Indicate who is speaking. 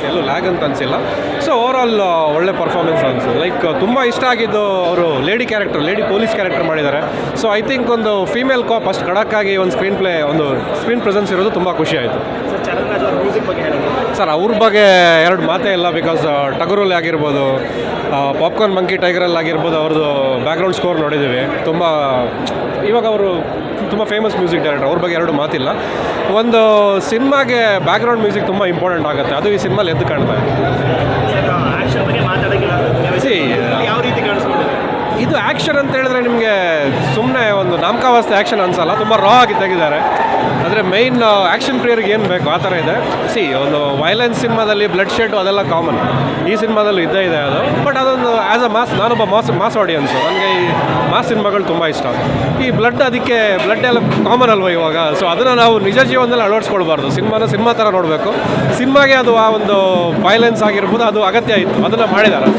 Speaker 1: ಎಲ್ಲೂ ಲ್ಯಾಗ್ ಅಂತ ಅನಿಸಿಲ್ಲ. ಸೊ ಓವರಾಲ್ ಒಳ್ಳೆ ಪರ್ಫಾರ್ಮೆನ್ಸ್ ಅನಿಸು. ಲೈಕ್ ತುಂಬ ಇಷ್ಟ ಆಗಿದ್ದು ಅವರು ಲೇಡಿ ಪೊಲೀಸ್ ಕ್ಯಾರೆಕ್ಟರ್ ಮಾಡಿದ್ದಾರೆ. ಸೊ ಐ ಥಿಂಕ್ ಒಂದು ಫೀಮೇಲ್ ಕಾಪ್ ಅಷ್ಟು ಖಡಕ್ಕಾಗಿ ಒಂದು ಸ್ಕ್ರೀನ್ ಪ್ರೆಸೆನ್ಸ್ ಇರೋದು ತುಂಬ ಖುಷಿ ಆಯಿತು. ಸರ್ ಅವ್ರ ಬಗ್ಗೆ ಎರಡು ಮಾತೇ ಇಲ್ಲ. ಬಿಕಾಸ್ ಟಗರಲ್ಲಿ ಆಗಿರ್ಬೋದು, ಪಾಪ್ಕಾರ್ನ್ ಮಂಕಿ ಟೈಗರಲ್ಲಿ ಆಗಿರ್ಬೋದು, ಅವ್ರದ್ದು ಬ್ಯಾಕ್ಗ್ರೌಂಡ್ ಸ್ಕೋರ್ ನೋಡಿದ್ದೀವಿ. ಇವಾಗ ಅವರು ತುಂಬ ಫೇಮಸ್ ಮ್ಯೂಸಿಕ್ ಡೈರೆಕ್ಟರ್. ಅವ್ರ ಬಗ್ಗೆ ಎರಡು ಮಾತಿಲ್ಲ. ಒಂದು ಸಿನಿಮಾಗೆ ಬ್ಯಾಕ್ಗ್ರೌಂಡ್ ಮ್ಯೂಸಿಕ್ ತುಂಬ ಇಂಪಾರ್ಟೆಂಟ್ ಆಗುತ್ತೆ. ಅದು ಈ ಸಿನಿಮಾಲಿ ಎದ್ದು ಕಾಣ್ತಾ ಇದೆ. ಇದು ಆ್ಯಕ್ಷನ್ ಅಂತ ಹೇಳಿದ್ರೆ ನಿಮಗೆ ಸುಮ್ಮನೆ ಒಂದು ನಾಮಕಾವಸ್ಥೆ ಆ್ಯಕ್ಷನ್ ಅನ್ಸಲ್ಲ. ತುಂಬ ರಾ ಆಗಿ ತೆಗಿದ್ದಾರೆ. ಆದರೆ ಮೈನ್ ಆ್ಯಕ್ಷನ್ ಪ್ರಿಯರಿಗೆ ಏನು ಬೇಕು ಆ ಥರ ಇದೆ. ಒಂದು ವೈಲೆನ್ಸ್ ಸಿನಿಮಾದಲ್ಲಿ ಬ್ಲಡ್ ಶೆಡ್ ಅದೆಲ್ಲ ಕಾಮನ್, ಈ ಸಿನಿಮಾದಲ್ಲೂ ಇದ್ದೇ ಇದೆ ಅದು. ಬಟ್ ಅದೊಂದು ಆ್ಯಸ್ ಅ ನಾನೊಬ್ಬ ಮಾಸ್ ಆಡಿಯನ್ಸು. ನನಗೆ ಈ ಮಾಸ್ ಸಿನಿಮಾಗಳು ತುಂಬ ಇಷ್ಟ. ಈ ಬ್ಲಡ್ ಎಲ್ಲ ಕಾಮನ್ ಅಲ್ವ ಇವಾಗ. ಸೊ ಅದನ್ನು ನಾವು ನಿಜ ಜೀವನದಲ್ಲಿ ಅಳವಡಿಸ್ಕೊಳ್ಬಾರ್ದು. ಸಿನಿಮಾ ಥರ ನೋಡಬೇಕು. ಸಿನಿಮಾಗೆ ಅದು ಆ ಒಂದು ವೈಲೆನ್ಸ್ ಆಗಿರ್ಬೋದು, ಅದು ಅಗತ್ಯ ಇತ್ತು, ಅದನ್ನು ಮಾಡಿದ್ದಾರೆ.